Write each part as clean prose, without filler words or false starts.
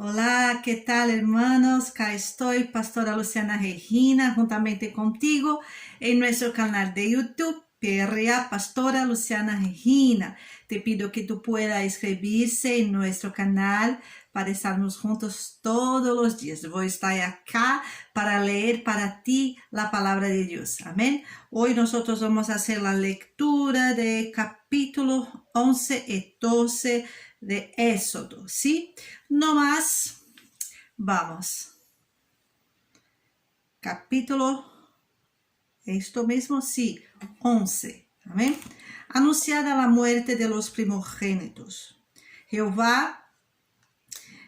Hola, ¿qué tal, hermanos? Acá estoy, Pastora Luciana Regina, juntamente contigo en nuestro canal de YouTube, PRA Pastora Luciana Regina. Te pido que tú puedas inscribirse en nuestro canal para estarnos juntos todos los días. Voy a estar acá para leer para ti la palabra de Dios. Amén. Hoy nosotros vamos a hacer la lectura de capítulo 11 y 12 de Éxodo, ¿sí? No más, vamos. Capítulo, esto mismo, sí, 11, amén. Anunciada la muerte de los primogénitos. Jehová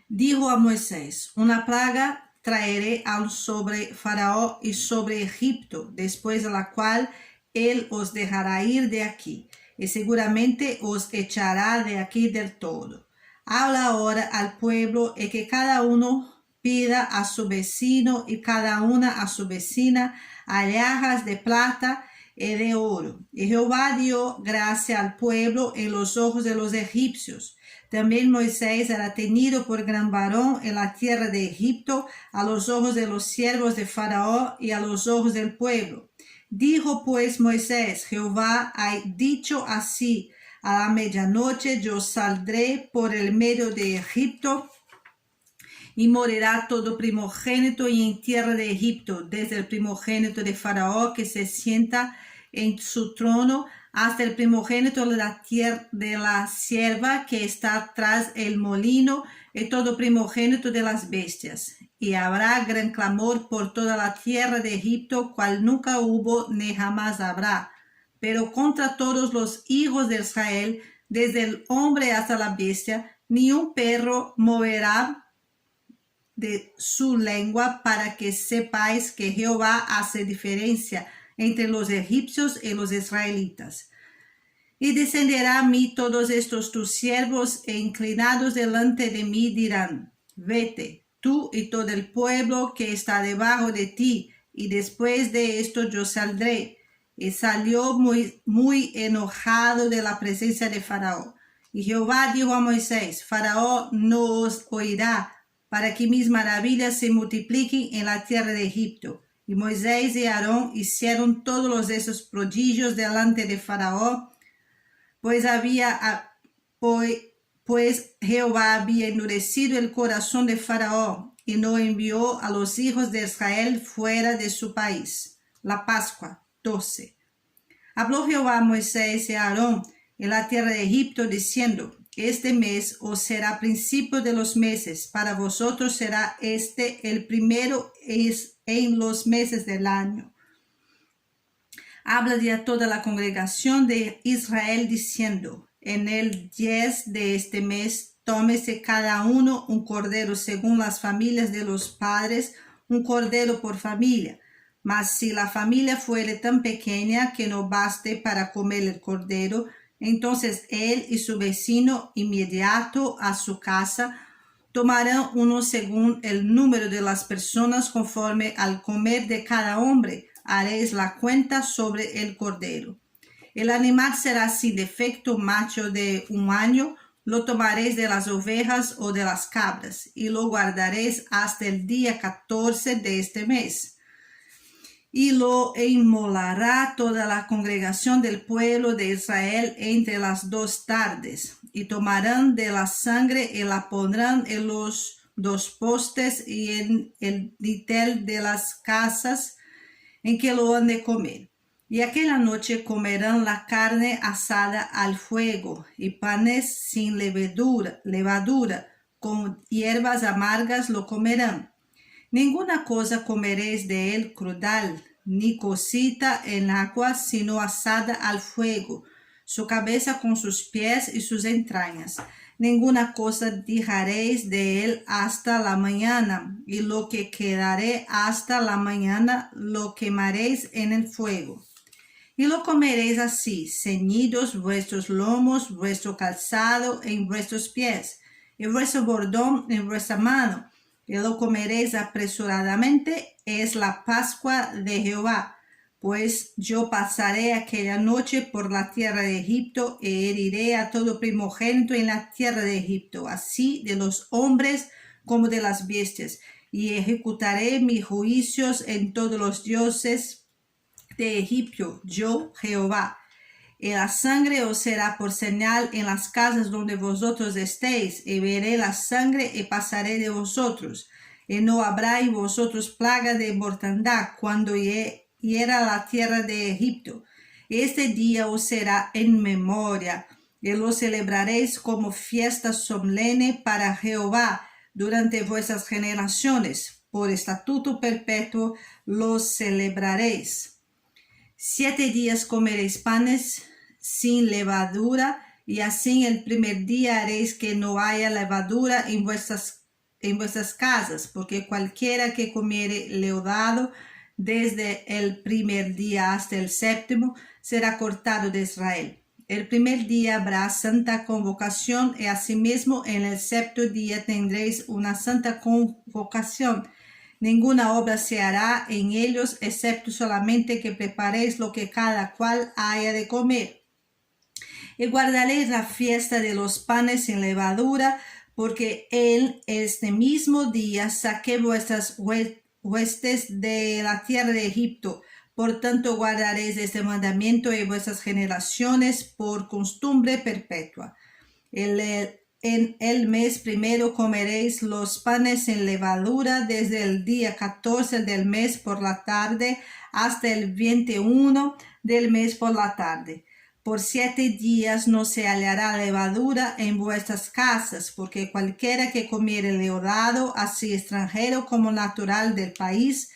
dijo a Moisés, una plaga traeré sobre Faraón y sobre Egipto, después de la cual él os dejará ir de aquí, y seguramente os echará de aquí del todo. Habla ahora al pueblo y que cada uno pida a su vecino y cada una a su vecina alhajas de plata y de oro. Y Jehová dio gracia al pueblo en los ojos de los egipcios. También Moisés era tenido por gran varón en la tierra de Egipto a los ojos de los siervos de Faraón y a los ojos del pueblo. Dijo pues Moisés, Jehová ha dicho así, a la medianoche yo saldré por el medio de Egipto y morirá todo primogénito y en tierra de Egipto, desde el primogénito de Faraón que se sienta en su trono, hasta el primogénito de la tierra de la sierva que está tras el molino, y todo primogénito de las bestias. Y habrá gran clamor por toda la tierra de Egipto, cual nunca hubo ni jamás habrá. Pero contra todos los hijos de Israel, desde el hombre hasta la bestia, ni un perro moverá de su lengua, para que sepáis que Jehová hace diferencia entre los egipcios y los israelitas. Y descenderá a mí todos estos tus siervos, e inclinados delante de mí dirán, vete, tú y todo el pueblo que está debajo de ti, y después de esto yo saldré. Y salió muy enojado de la presencia de Faraón. Y Jehová dijo a Moisés, Faraón no os oirá, para que mis maravillas se multipliquen en la tierra de Egipto. Y Moisés y Aarón hicieron todos esos prodigios delante de Faraón, pues Jehová había endurecido el corazón de Faraón y no envió a los hijos de Israel fuera de su país. La Pascua 12. Habló Jehová a Moisés y a Aarón en la tierra de Egipto, diciendo, este mes os será principio de los meses, para vosotros será este el primero en los meses del año. Habla a toda la congregación de Israel diciendo, en el 10 de este mes, tómese cada uno un cordero según las familias de los padres, un cordero por familia. Mas si la familia fuere tan pequeña que no baste para comer el cordero, entonces él y su vecino inmediato a su casa tomarán uno según el número de las personas conforme al comer de cada hombre. Haréis la cuenta sobre el cordero. El animal será sin defecto macho de 1 año, lo tomaréis de las ovejas o de las cabras, y lo guardaréis hasta el día 14 de este mes. Y lo inmolará toda la congregación del pueblo de Israel entre las 2 tardes, y tomarán de la sangre y la pondrán en los 2 postes y en el dintel de las casas en que lo han de comer. Y aquella noche comerán la carne asada al fuego, y panes sin levadura, con hierbas amargas lo comerán. Ninguna cosa comeréis de él crudal, ni cocida en agua, sino asada al fuego, su cabeza con sus pies y sus entrañas. Ninguna cosa dejaréis de él hasta la mañana, y lo que quedare hasta la mañana lo quemaréis en el fuego. Y lo comeréis así, ceñidos vuestros lomos, vuestro calzado en vuestros pies, y vuestro bordón en vuestra mano, y lo comeréis apresuradamente, es la Pascua de Jehová. Pues yo pasaré aquella noche por la tierra de Egipto, e heriré a todo primogénito en la tierra de Egipto, así de los hombres como de las bestias, y ejecutaré mis juicios en todos los dioses de Egipto, yo Jehová. Y la sangre os será por señal en las casas donde vosotros estéis, y veré la sangre y pasaré de vosotros, y no habrá en vosotros plaga de mortandad cuando hiera la tierra de Egipto. Este día os será en memoria, y lo celebraréis como fiesta solemne para Jehová durante vuestras generaciones. Por estatuto perpetuo los celebraréis. 7 días comeréis panes sin levadura, y así el primer día haréis que no haya levadura en vuestras casas, porque cualquiera que comiere leudado desde el primer día hasta el séptimo será cortado de Israel. El primer día habrá santa convocación, y asimismo en el séptimo día tendréis una santa convocación. Ninguna obra se hará en ellos, excepto solamente que preparéis lo que cada cual haya de comer. Y guardaréis la fiesta de los panes sin levadura, porque en este mismo día saqué vuestras huestes de la tierra de Egipto. Por tanto, guardaréis este mandamiento en vuestras generaciones por costumbre perpetua. En el mes primero comeréis los panes sin levadura desde el día 14 del mes por la tarde hasta el 21 del mes por la tarde. Por 7 días no se hallará levadura en vuestras casas, porque cualquiera que comiere leudado, así extranjero como natural del país,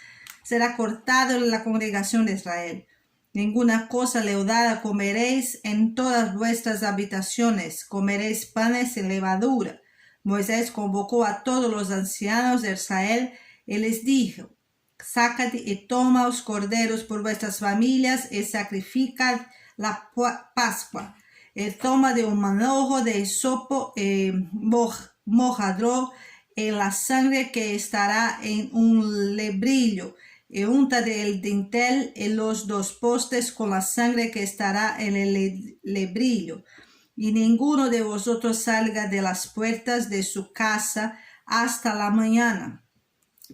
será cortado de la congregación de Israel. Ninguna cosa leudada comeréis en todas vuestras habitaciones, comeréis panes sin levadura. Moisés convocó a todos los ancianos de Israel y les dijo: sacad y tomaos corderos por vuestras familias y sacrificad la Pascua. Toma de un manojo de hisopo mojadlo en la sangre que estará en un lebrillo, y unta del dintel en los 2 postes con la sangre que estará en el lebrillo. Y ninguno de vosotros salga de las puertas de su casa hasta la mañana,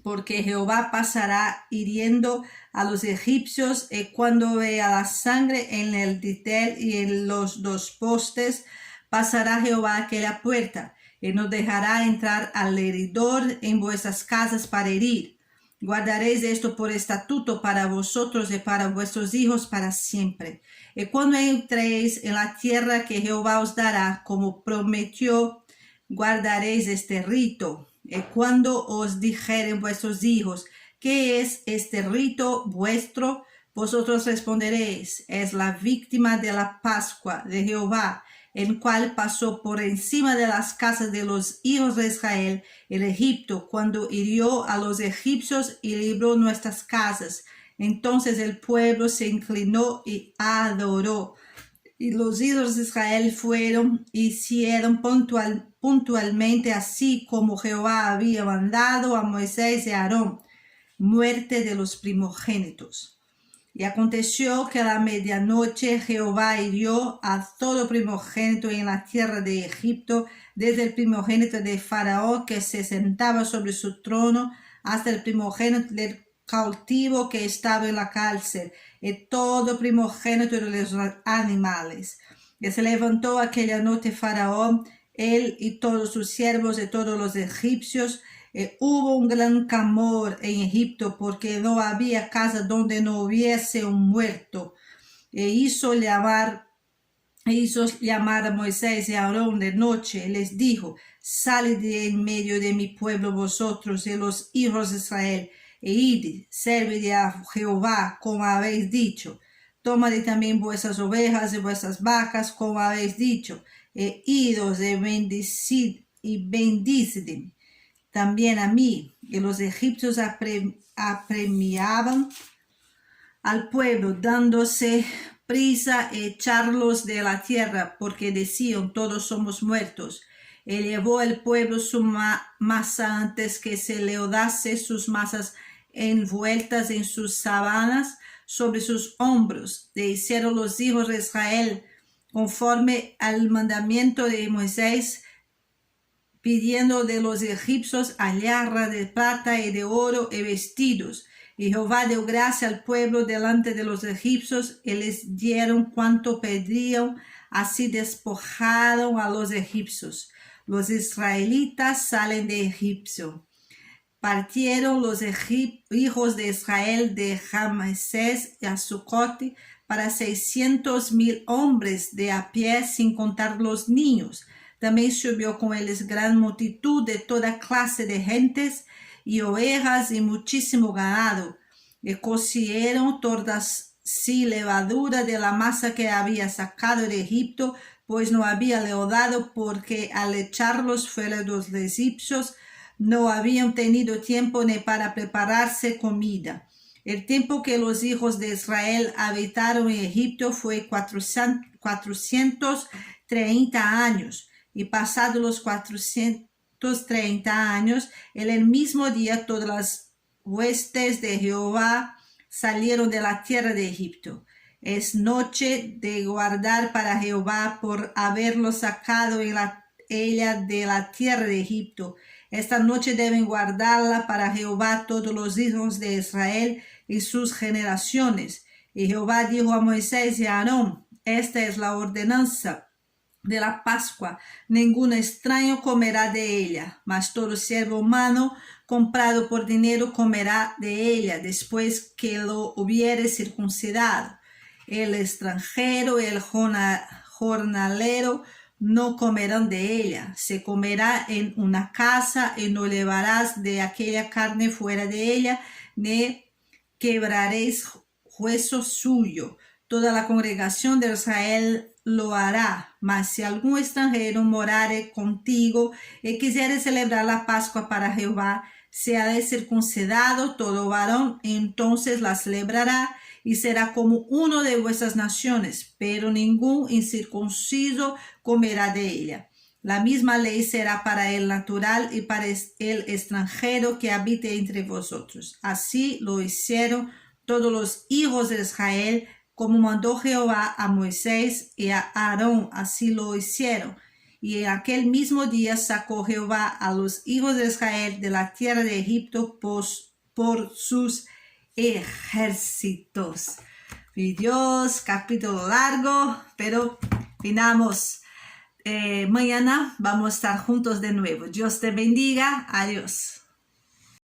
porque Jehová pasará hiriendo a los egipcios, y cuando vea la sangre en el dintel y en los 2 postes, pasará Jehová aquella puerta, y no dejará entrar al heridor en vuestras casas para herir. Guardaréis esto por estatuto para vosotros y para vuestros hijos para siempre. Y cuando entréis en la tierra que Jehová os dará, como prometió, guardaréis este rito. Y cuando os dijeren vuestros hijos: ¿qué es este rito vuestro? Vosotros responderéis: es la víctima de la Pascua de Jehová, el cual pasó por encima de las casas de los hijos de Israel en Egipto, cuando hirió a los egipcios y libró nuestras casas. Entonces el pueblo se inclinó y adoró. Y los hijos de Israel fueron y hicieron puntualmente así como Jehová había mandado a Moisés y a Aarón. Muerte de los primogénitos. Y aconteció que a la medianoche Jehová hirió a todo primogénito en la tierra de Egipto, desde el primogénito de Faraón que se sentaba sobre su trono, hasta el primogénito del cautivo que estaba en la cárcel, y todo primogénito de los animales. Y se levantó aquella noche Faraón, él y todos sus siervos y todos los egipcios. Hubo un gran clamor en Egipto, porque no había casa donde no hubiese un muerto. Hizo llamar a Moisés y a Aarón de noche, y les dijo: salid de en medio de mi pueblo vosotros y los hijos de Israel, e id, servid a Jehová como habéis dicho. Tomad también vuestras ovejas y vuestras vacas como habéis dicho, e idos y bendicid también a mí. Y los egipcios apremiaban al pueblo, dándose prisa a echarlos de la tierra, porque decían: todos somos muertos. Y llevó el pueblo su masa antes que se leudase, sus masas envueltas en sus sábanas sobre sus hombros. E hicieron los hijos de Israel conforme al mandamiento de Moisés, pidiendo de los egipcios alhajas de plata y de oro y vestidos. Y Jehová dio gracia al pueblo delante de los egipcios y les dieron cuanto pedían, así despojaron a los egipcios. Los israelitas salen de Egipto. Partieron los hijos de Israel de Ramsés a Sucot para 600,000 hombres de a pie, sin contar los niños. También subió con ellos gran multitud de toda clase de gentes y ovejas y muchísimo ganado. Y cocieron todas sí levadura de la masa que había sacado de Egipto, pues no había leudado, porque al echarlos fuera los egipcios no habían tenido tiempo ni para prepararse comida. El tiempo que los hijos de Israel habitaron en Egipto fue 430 años. Y pasados los 430 años, en el mismo día todas las huestes de Jehová salieron de la tierra de Egipto. Es noche de guardar para Jehová por haberlo sacado ella de la tierra de Egipto. Esta noche deben guardarla para Jehová todos los hijos de Israel y sus generaciones. Y Jehová dijo a Moisés y a Aarón: esta es la ordenanza de la Pascua. Ningún extraño comerá de ella, mas todo siervo humano comprado por dinero comerá de ella, después que lo hubiere circuncidado. El extranjero y el jornalero no comerán de ella. Se comerá en una casa, y no llevarás de aquella carne fuera de ella, ni quebraréis hueso suyo. Toda la congregación de Israel lo hará. Mas si algún extranjero morare contigo y quisiere celebrar la Pascua para Jehová, se ha de circuncidado todo varón, entonces la celebrará y será como uno de vuestras naciones, pero ningún incircunciso comerá de ella. La misma ley será para el natural y para el extranjero que habite entre vosotros. Así lo hicieron todos los hijos de Israel, como mandó Jehová a Moisés y a Aarón, así lo hicieron. Y en aquel mismo día sacó Jehová a los hijos de Israel de la tierra de Egipto por sus ejércitos. Mi Dios, capítulo largo, pero finamos. Mañana vamos a estar juntos de nuevo. Dios te bendiga. Adiós.